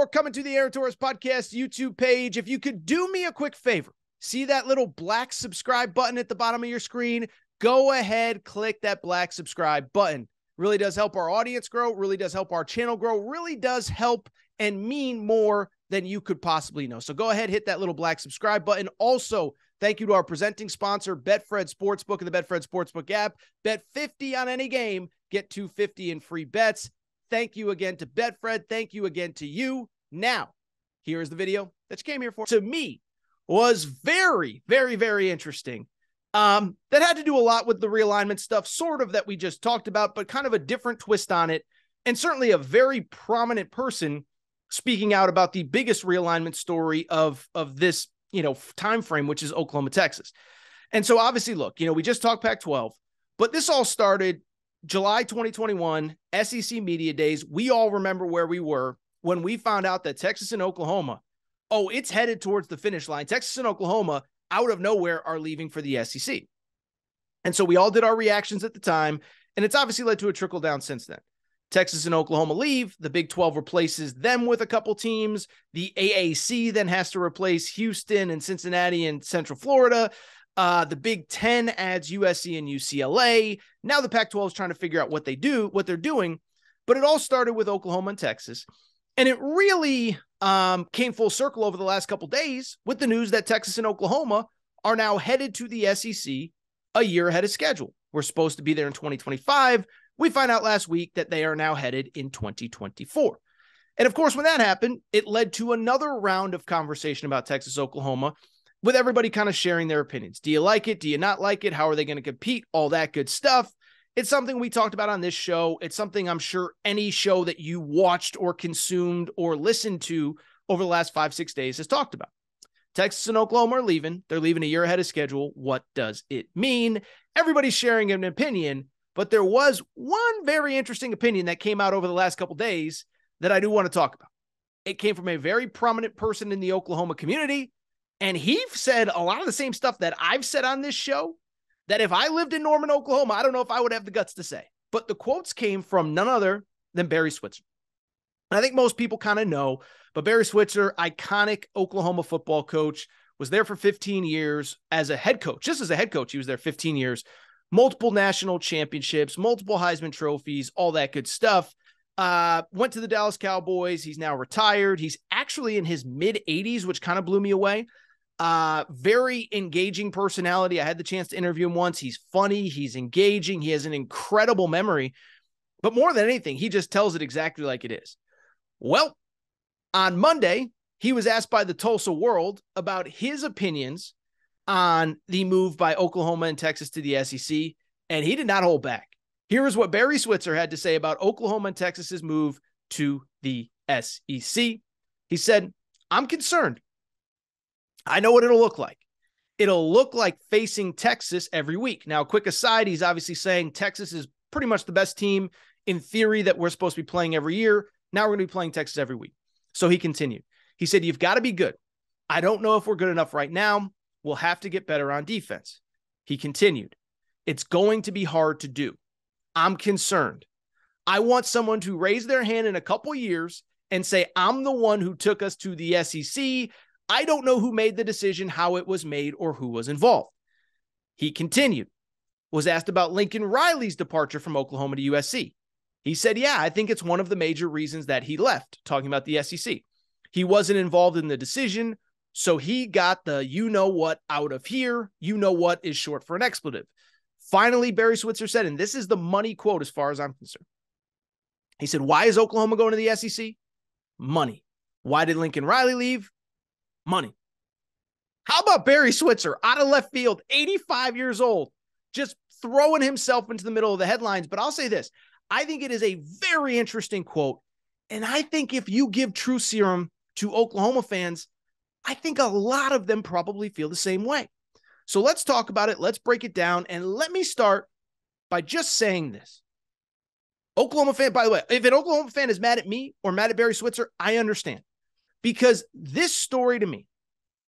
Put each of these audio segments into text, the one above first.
for coming to the Aaron Torres Podcast YouTube page. If you could do me a quick favor, see that little black subscribe button at the bottom of your screen? Go ahead, click that black subscribe button. Really does help our audience grow, really does help our channel grow, really does help and mean more than you could possibly know. So go ahead, hit that little black subscribe button. Also, thank you to our presenting sponsor, Betfred Sportsbook and the Betfred Sportsbook app. Bet 50 on any game, get $250 in free bets. Thank you again to Betfred. Thank you again to you. Now, here is the video that you came here for. To me, was very, very, very interesting. That had to do a lot with the realignment stuff, sort of, that we just talked about, but kind of a different twist on it. And certainly a very prominent person speaking out about the biggest realignment story of this, time frame, which is Oklahoma, Texas. And so obviously, look, we just talked Pac-12, but this all started July 2021, SEC Media Days. We all remember where we were when we found out that Texas and Oklahoma, it's headed towards the finish line. Texas and Oklahoma, out of nowhere, are leaving for the SEC. And so we all did our reactions at the time, and it's obviously led to a trickle down since then. Texas and Oklahoma leave. The Big 12 replaces them with a couple teams. The AAC then has to replace Houston and Cincinnati and Central Florida. The Big 10 adds USC and UCLA. Now the Pac-12 is trying to figure out what they're doing. But it all started with Oklahoma and Texas. And it really came full circle over the last couple days with the news that Texas and Oklahoma are now headed to the SEC a year ahead of schedule. We're supposed to be there in 2025. We find out last week that they are now headed in 2024. And of course, when that happened, it led to another round of conversation about Texas, Oklahoma, with everybody kind of sharing their opinions. Do you like it? Do you not like it? How are they going to compete? All that good stuff. It's something we talked about on this show. It's something I'm sure any show that you watched or consumed or listened to over the last 5-6 days has talked about. Texas and Oklahoma are leaving. They're leaving a year ahead of schedule. What does it mean? Everybody's sharing an opinion, but there was one very interesting opinion that came out over the last couple days that I do want to talk about. It came from a very prominent person in the Oklahoma community, and he said a lot of the same stuff that I've said on this show, that if I lived in Norman, Oklahoma, I don't know if I would have the guts to say. But the quotes came from none other than Barry Switzer. And I think most people kind of know, but Barry Switzer, iconic Oklahoma football coach, was there for 15 years as a head coach. Just as a head coach, he was there 15 years. Multiple national championships, multiple Heisman trophies, all that good stuff. Went to the Dallas Cowboys. He's now retired. He's actually in his mid-80s, which kind of blew me away. Very engaging personality. I had the chance to interview him once. He's funny. He's engaging. He has an incredible memory. But more than anything, he just tells it exactly like it is. Well, on Monday, he was asked by the Tulsa World about his opinions on the move by Oklahoma and Texas to the SEC, and he did not hold back. Here is what Barry Switzer had to say about Oklahoma and Texas's move to the SEC. He said, "I'm concerned. I know what it'll look like. It'll look like facing Texas every week." Now, quick aside, he's obviously saying Texas is pretty much the best team in theory that we're supposed to be playing every year. Now we're going to be playing Texas every week. So he continued. He said, "You've got to be good. I don't know if we're good enough right now. We'll have to get better on defense." He continued, "It's going to be hard to do. I'm concerned. I want someone to raise their hand in a couple years and say, I'm the one who took us to the SEC. I don't know who made the decision, how it was made, or who was involved." He continued, was asked about Lincoln Riley's departure from Oklahoma to USC. He said, "Yeah, I think it's one of the major reasons that he left," talking about the SEC. He wasn't involved in the decision, so he got the you-know-what out of here. You-know-what is short for an expletive. Finally, Barry Switzer said, and this is the money quote as far as I'm concerned. He said, "Why is Oklahoma going to the SEC? Money. Why did Lincoln Riley leave? Money." How about Barry Switzer, out of left field, 85 years old, just throwing himself into the middle of the headlines? But I'll say this. I think it is a very interesting quote. And I think if you give true serum to Oklahoma fans, I think a lot of them probably feel the same way. So let's talk about it. Let's break it down. And let me start by just saying this. Oklahoma fan, by the way, if an Oklahoma fan is mad at me or mad at Barry Switzer, I understand. Because this story to me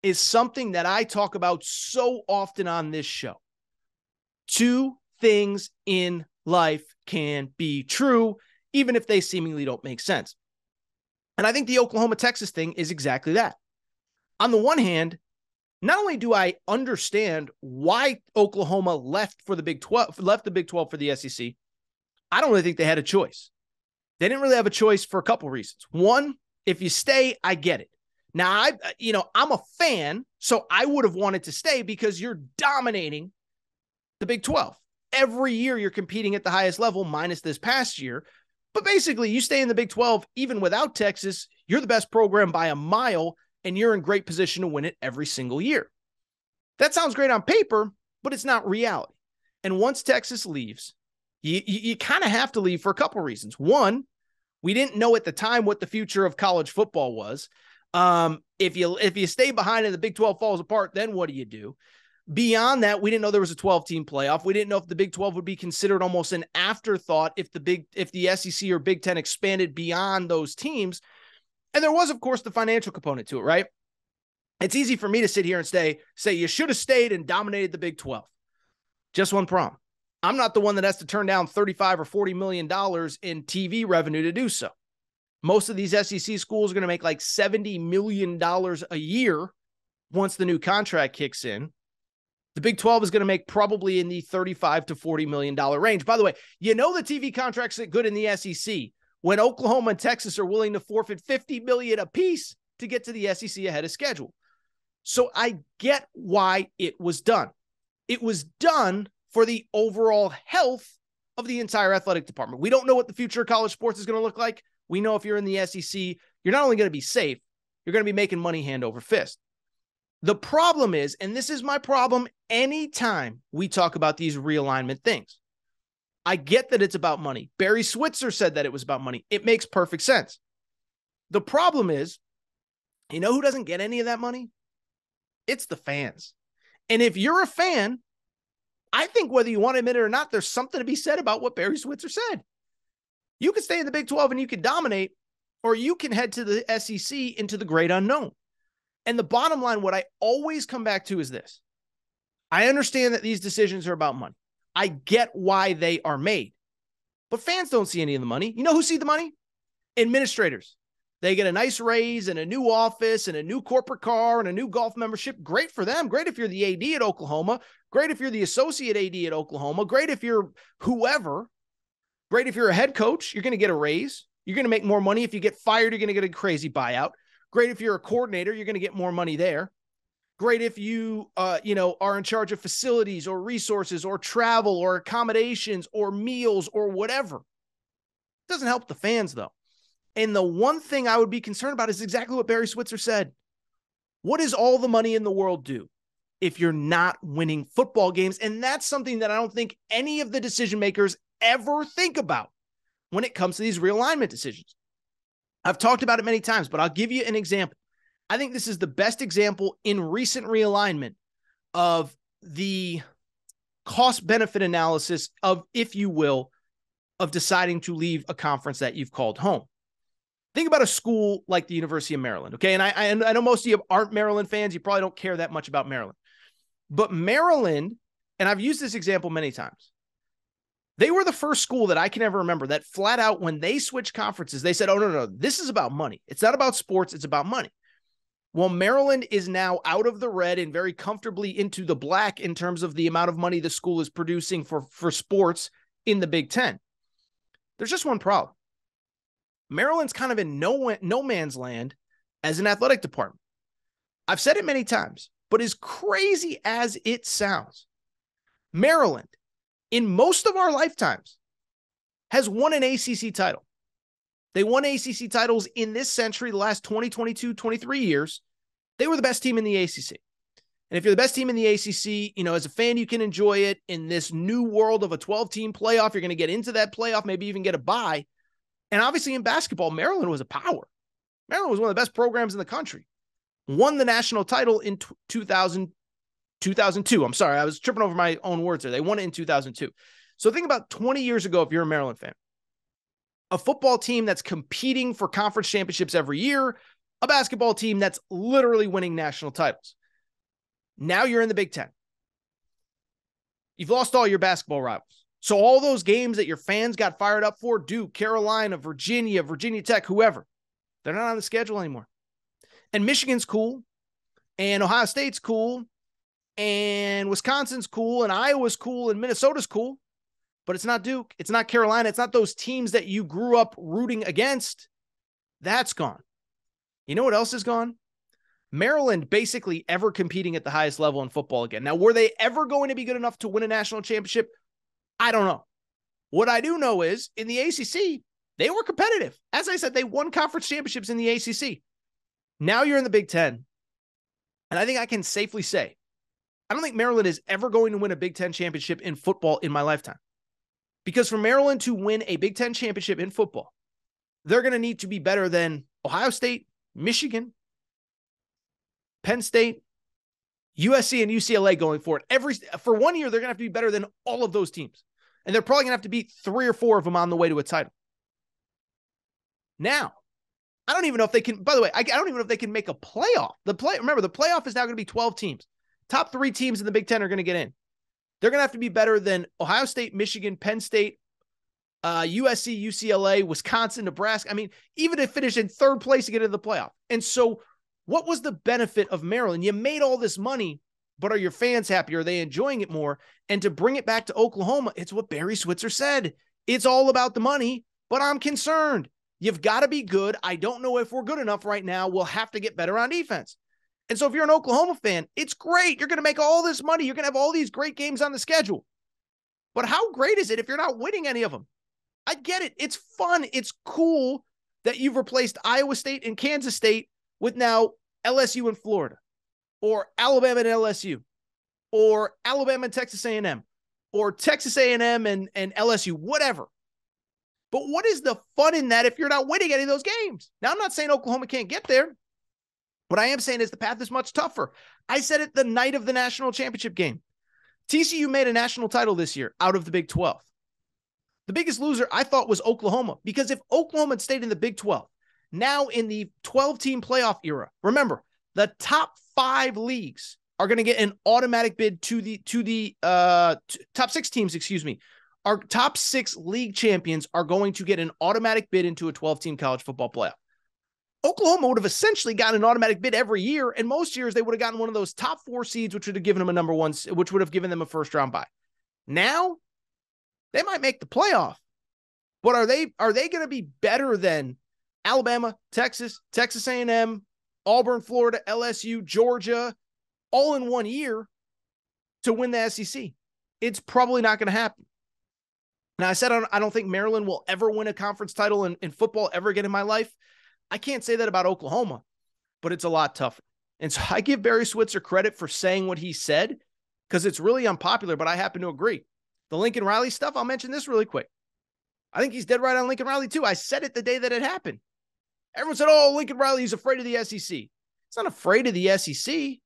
is something that I talk about so often on this show. Two things in life can be true, even if they seemingly don't make sense. And I think the Oklahoma-Texas thing is exactly that. On the one hand, not only do I understand why Oklahoma left the Big 12 for the SEC, I don't really think they had a choice. They didn't really have a choice for a couple of reasons. One, if you stay, I get it. Now, I'm a fan, so I would have wanted to stay because you're dominating the Big 12. Every year you're competing at the highest level, minus this past year. But basically, you stay in the Big 12, even without Texas, you're the best program by a mile, and you're in great position to win it every single year. That sounds great on paper, but it's not reality. And once Texas leaves, you kind of have to leave for a couple reasons. One, we didn't know at the time what the future of college football was. If you stay behind and the Big 12 falls apart, then what do you do? Beyond that, we didn't know there was a 12-team playoff. We didn't know if the Big 12 would be considered almost an afterthought if the SEC or Big 10 expanded beyond those teams. And there was, of course, the financial component to it, right? It's easy for me to sit here and say you should have stayed and dominated the Big 12. Just one problem. I'm not the one that has to turn down $35 or $40 million in TV revenue to do so. Most of these SEC schools are going to make like $70 million a year once the new contract kicks in. The Big 12 is going to make probably in the $35 to $40 million range. By the way, the TV contracts are good in the SEC when Oklahoma and Texas are willing to forfeit $50 million apiece to get to the SEC ahead of schedule. So I get why it was done. It was done for the overall health of the entire athletic department. We don't know what the future of college sports is going to look like. We know if you're in the SEC, you're not only going to be safe, you're going to be making money hand over fist. The problem is, and this is my problem anytime we talk about these realignment things, I get that it's about money. Barry Switzer said that it was about money. It makes perfect sense. The problem is, you know who doesn't get any of that money? It's the fans. And if you're a fan, I think whether you want to admit it or not, there's something to be said about what Barry Switzer said. You can stay in the Big 12 and you can dominate, or you can head to the SEC into the great unknown. And the bottom line, what I always come back to is this. I understand that these decisions are about money. I get why they are made. But fans don't see any of the money. You know who see the money? Administrators. They get a nice raise and a new office and a new corporate car and a new golf membership. Great for them. Great if you're the AD at Oklahoma. Great if you're the associate AD at Oklahoma. Great if you're whoever. Great if you're a head coach. You're going to get a raise. You're going to make more money. If you get fired, you're going to get a crazy buyout. Great if you're a coordinator. You're going to get more money there. Great if you, are in charge of facilities or resources or travel or accommodations or meals or whatever. It doesn't help the fans, though. And the one thing I would be concerned about is exactly what Barry Switzer said. What does all the money in the world do if you're not winning football games? And that's something that I don't think any of the decision makers ever think about when it comes to these realignment decisions. I've talked about it many times, but I'll give you an example. I think this is the best example in recent realignment of the cost-benefit analysis of, if you will, of deciding to leave a conference that you've called home. Think about a school like the University of Maryland, okay? And I know most of you aren't Maryland fans. You probably don't care that much about Maryland. But Maryland, and I've used this example many times, they were the first school that I can ever remember that flat out, when they switched conferences, they said, oh, no, this is about money. It's not about sports. It's about money. Well, Maryland is now out of the red and very comfortably into the black in terms of the amount of money the school is producing for sports in the Big Ten. There's just one problem. Maryland's kind of in no man's land as an athletic department. I've said it many times, but as crazy as it sounds, Maryland, in most of our lifetimes, has won an ACC title. They won ACC titles in this century, the last 20, 22, 23 years. They were the best team in the ACC. And if you're the best team in the ACC, as a fan, you can enjoy it in this new world of a 12-team playoff. You're going to get into that playoff, maybe even get a bye. And obviously in basketball, Maryland was a power. Maryland was one of the best programs in the country. Won the national title in 2002. I'm sorry, I was tripping over my own words there. They won it in 2002. So think about 20 years ago, if you're a Maryland fan. A football team that's competing for conference championships every year, a basketball team that's literally winning national titles. Now you're in the Big Ten. You've lost all your basketball rivals. So all those games that your fans got fired up for, Duke, Carolina, Virginia Tech, whoever, They're not on the schedule anymore. And Michigan's cool, and Ohio State's cool, and Wisconsin's cool, and Iowa's cool, and Minnesota's cool, but it's not Duke. It's not Carolina. It's not those teams that you grew up rooting against. That's gone. You know what else is gone? Maryland basically ever competing at the highest level in football again. Now, were they ever going to be good enough to win a national championship? I don't know. What I do know is in the ACC, they were competitive. As I said, they won conference championships in the ACC. Now you're in the Big Ten. And I think I can safely say, I don't think Maryland is ever going to win a Big Ten championship in football in my lifetime. Because for Maryland to win a Big Ten championship in football, they're going to need to be better than Ohio State, Michigan, Penn State, USC, and UCLA going forward. For 1 year, they're going to have to be better than all of those teams. And they're probably going to have to beat 3 or 4 of them on the way to a title. Now, I don't even know if they can, by the way, I don't even know if they can make a playoff. Remember, the playoff is now going to be 12 teams. Top 3 teams in the Big Ten are going to get in. They're going to have to be better than Ohio State, Michigan, Penn State, USC, UCLA, Wisconsin, Nebraska. I mean, even to finish in 3rd place to get into the playoff. And so what was the benefit of Maryland? You made all this money, but are your fans happy? Are they enjoying it more? And to bring it back to Oklahoma, it's what Barry Switzer said. It's all about the money, but I'm concerned. You've got to be good. I don't know if we're good enough right now. We'll have to get better on defense. And so if you're an Oklahoma fan, it's great. You're going to make all this money. You're going to have all these great games on the schedule. But how great is it if you're not winning any of them? I get it. It's fun. It's cool that you've replaced Iowa State and Kansas State with now LSU and Florida, or Alabama and LSU, or Alabama and Texas A&M, or Texas A&M and LSU, whatever. But what is the fun in that if you're not winning any of those games? Now, I'm not saying Oklahoma can't get there. What I am saying is the path is much tougher. I said it the night of the national championship game. TCU made a national title this year out of the Big 12. The biggest loser I thought was Oklahoma, because if Oklahoma had stayed in the Big 12, now in the 12-team playoff era, remember, the top 5 leagues are going to get an automatic bid to the top 6 teams, Our top 6 league champions are going to get an automatic bid into a 12-team college football playoff. Oklahoma would have essentially gotten an automatic bid every year, and most years they would have gotten one of those top 4 seeds, which would have given them a number 1, which would have given them a first-round bye. Now, they might make the playoff, but are they going to be better than Alabama, Texas, Texas A&M, Auburn, Florida, LSU, Georgia, all in 1 year to win the SEC? It's probably not going to happen. Now, I said I don't think Maryland will ever win a conference title in football ever again in my life. I can't say that about Oklahoma, but it's a lot tougher. And so I give Barry Switzer credit for saying what he said, because it's really unpopular, but I happen to agree. The Lincoln Riley stuff, I'll mention this really quick. I think he's dead right on Lincoln Riley too. I said it the day that it happened. Everyone said, oh, Lincoln Riley is afraid of the SEC. He's not afraid of the SEC,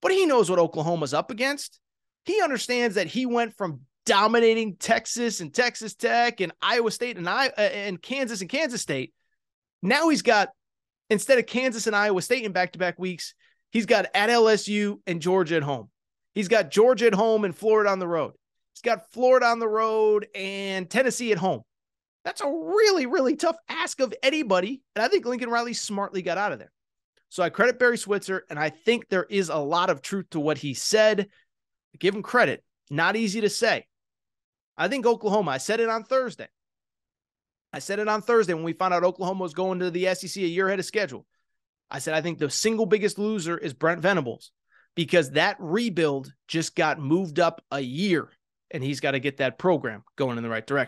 but he knows what Oklahoma's up against. He understands that he went from dominating Texas and Texas Tech and Iowa State and Kansas and Kansas State. Now he's got, instead of Kansas and Iowa State in back-to-back weeks, he's got at LSU and Georgia at home. He's got Georgia at home and Florida on the road. He's got Florida on the road and Tennessee at home. That's a really, really tough ask of anybody. And I think Lincoln Riley smartly got out of there. So I credit Barry Switzer, and I think there is a lot of truth to what he said. I give him credit. Not easy to say. I think Oklahoma, I said it on Thursday. When we found out Oklahoma was going to the SEC a year ahead of schedule. I said, I think the single biggest loser is Brent Venables, because that rebuild just got moved up a year, and he's got to get that program going in the right direction.